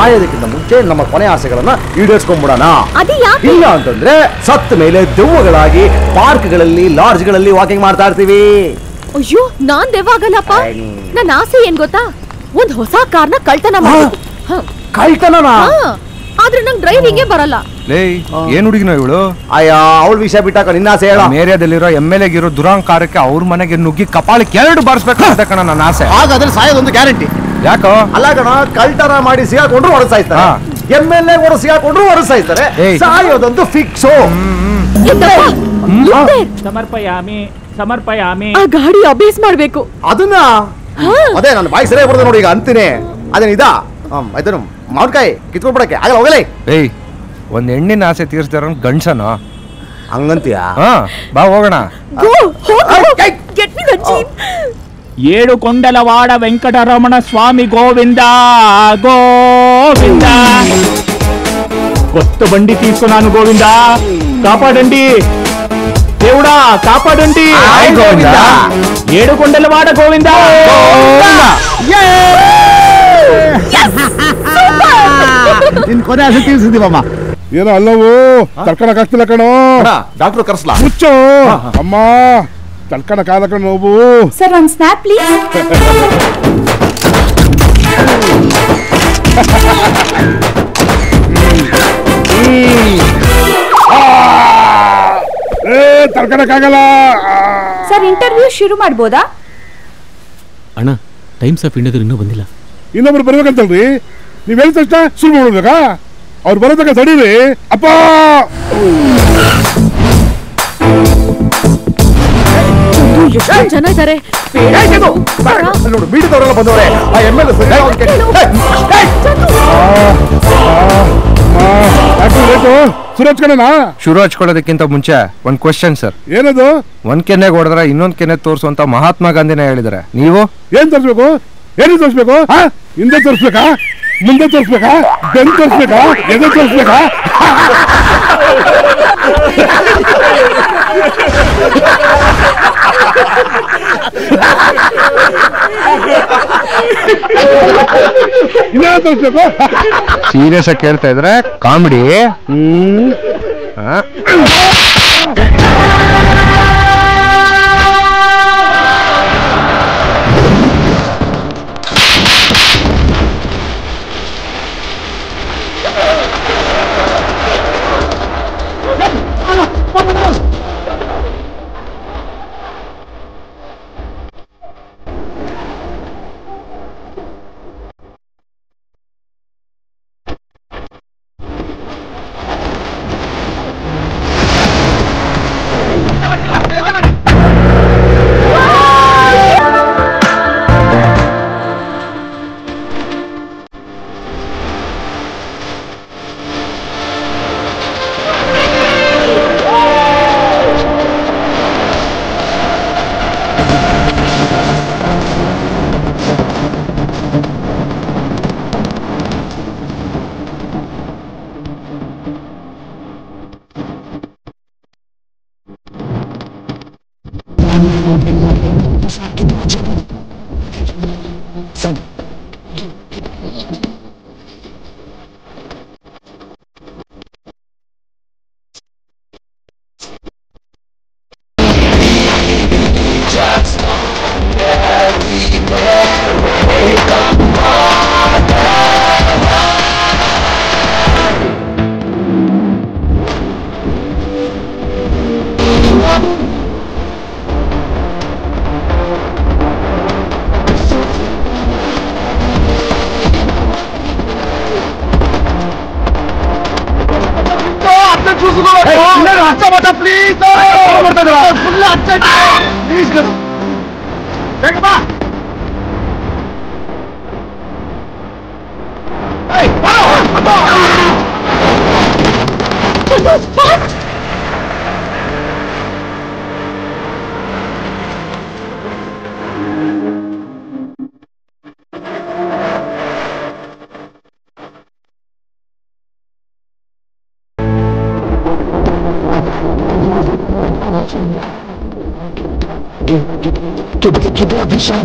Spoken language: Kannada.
ಸಾಯೋದಕ್ಕಿಂತ ಮುಂಚೆ ನಮ್ಮ ಕೊನೆ ಆಸೆಗಳನ್ನ ಈಡೇರಿಸ್ಕೊಂಡ್ಬಿಡೋಣ. ಇಲ್ಲ ಅಂತಂದ್ರೆ ಸತ್ತ ಮೇಲೆ ದೆವ್ವಗಳಾಗಿ ಪಾರ್ಕ್ಗಳಲ್ಲಿ ಲಾಡ್ಜ್ಗಳಲ್ಲಿ ವಾಕಿಂಗ್ ಮಾಡ್ತಾ ಇರ್ತೀವಿ. ಅಯ್ಯೋ ನಾನ್ ದೆವ್ವ ಆಗಲ್ಲಪ್ಪ. ನನ್ನ ಆಸೆ ಏನ್ ಗೊತ್ತಾ, ಒಂದ್ ಹೊಸ ಕಾರ್ನ ಕಳ್ತನ ಮಾಡ್ಬೇಕು. ಕಳ್ತನನಾ? ಆದ್ರೆ ನಂಗೆ ಡ್ರೈವಿಂಗೇ ಬರಲ್ಲ. ಏನ್ ಹುಡುಗಿನ ಇವಳು? ಅಯ್ಯ ಅವಳ ವಿಷಯ ಬಿಟ್ಟಾಕ ನಿನ್ನ ಆಸೆ ಹೇಳ. ಏರಿಯಾದಲ್ಲಿರೋ MLA ಗಿರೋ ದುರಾಂಕಾರಕ್ಕೆ ಅವ್ರ ಮನೆಗೆ ನುಗ್ಗಿ ಕಪಾಳಕ್ಕೆ 2 ಬಾರಿಸ್ಬೇಕು ಅಂತ ಕಣ ನನ್ನ ಆಸೆ. ಹಾಗಾದ್ರೆ ಸಾಯೋದೊಂದು ಗ್ಯಾರಂಟಿ. ಯಾಕೋ? ಅಲ್ಲ ಕಣ, ಕಳ್ತನ ಮಾಡಿ ಸಿಗಾಕೊಂಡ್ರು ಹೊರ ಸಾಯ್ತಾರೆ, MLA ಕೂಡ ಸಿಗಾಕೊಂಡ್ರು ಹೊರ ಸಾಯ್ತಾರೆ, ಸಾಯೋದೊಂದು ಫಿಕ್ಸು. ಸಮರ್ಪಯಾಮಿ. ಆ ಗಾಡಿ ಅಭ್ಯಾಸ ಮಾಡ್ಬೇಕು. ಅದನ್ನ ಅದೇ ನನ್ನ ಬಾಯಿ ಸರಿಯಾಗಿ ಬರ್ತದೆ ನೋಡಿ ಈಗ ಅಂತೀನಿ. ಅದೇನಿದ ಆಯ್ತು ಮಾವಿನಕಾಯಿ ಕಿತ್ಕೊಂಡ್ಬಿಡಕ್ಕೆ ಆಗಲ್ಲ, ಹೋಗಲೇ. ಒಂದ್ ಹೆಣ್ಣಿನ ಆಸೆ ತೀರ್ಸ್ತಾರ ಗಂಡ್ಸನ ಹಂಗಂತೀಯ? ಬಾ ಹೋಗೋಣ. ಏಳುಕೊಂಡಲವಾಡ ವೆಂಕಟರಮಣ ಸ್ವಾಮಿ ಗೋವಿಂದ ಗೋವಿಂದ. కొత్త బండి తీసుకున్నాను గోవిందా, కాపాడండి దేవుడా, కాపాడండి. ఏడుకొండలవాడ గోవిందా. ನಿನ್ ಕೊನೆ ಆಸೆ ತೀರಿಸಿದೀವಮ್ಮ. ಏನೋ ಅಲ್ಲವು ತಡ್ಕೊಳಕ್ಕಾಗ್ತಿಲ್ಲ ಕಣೋ. ಡಾಕ್ಟರ್ ಕರ್ಸ್ಲಾ? ಮುಚ್ಚು ಅಮ್ಮ, ತಡ್ಕೊಳಕ್ಕಾಗಲ್ಲ ಕಣ ನೋವು. ಸರ್ ಒಂದ್ ಸ್ನ್ಯಾಪ್ ಪ್ಲೀಸ್. ತಡ್ಕೊಳಕ್ಕಾಗಲ್ಲ ಸರ್. ಇಂಟರ್ವ್ಯೂ ಶುರು ಮಾಡ್ಬೋದಾ? ಅಣ್ಣ ಟೈಮ್ಸ್ ಆಫ್ ಇಂಡಿಯಾದವ್ರು ಇನ್ನೂ ಬಂದಿಲ್ಲ. ಇನ್ನೊಬ್ರು ಬರ್ಬೇಕಂತಲ್ರಿ, ನೀವ್ ಹೇಳಿದ ತಕ್ಷಣ ಶುರು ಮಾಡ್ಬೇಕಾ? ಅವ್ರು ಬರೋದಕ್ಕ ತಡೀರಿ ಅಪ್ಪ. ಎಷ್ಟು ಜನ ಇದ್ದಾರೆ ನೋಡು, ಮೀಡಿಯಾದವರೆಲ್ಲ ಬಂದವ್ರೆ. ಆ MLA ಸುರೇಶ್ ಕಣನಾ? ಶುರು ಹಚ್ಕೊಳ್ಳೋದಕ್ಕಿಂತ ಮುಂಚೆ ಒಂದ್ ಕ್ವೆಶ್ಚನ್ ಸರ್. ಏನದು? ಒಂದ್ ಕೆನ್ನೆಗೆ ಹೊಡೆದ್ರೆ ಇನ್ನೊಂದ್ ಕೆನ್ನೆ ತೋರಿಸುವಂತ ಮಹಾತ್ಮ ಗಾಂಧಿನೇ ಹೇಳಿದಾರೆ. ನೀವು ಏನ್ ತೋರಿಸ್ಬೇಕು? ಏನು ತೋರಿಸ್ಬೇಕು? ಹಿಂದೆ ತೋರಿಸ್ಬೇಕಾ, ಮುಂದೆ ತೋರಿಸ್ಬೇಕಾ, ಬೆನ್ ತೋರಿಸ್ಬೇಕಾ, ಎದೆ ತೋರಿಸ್ಬೇಕಾ? ಇನ್ನೇನು ತೋರಿಸ್ಬೇಕು? ಸೀರಿಯಸ್ ಆಗಿ ಕೇಳ್ತಾ ಇದ್ರೆ ಕಾಮಿಡಿ. Coba bisa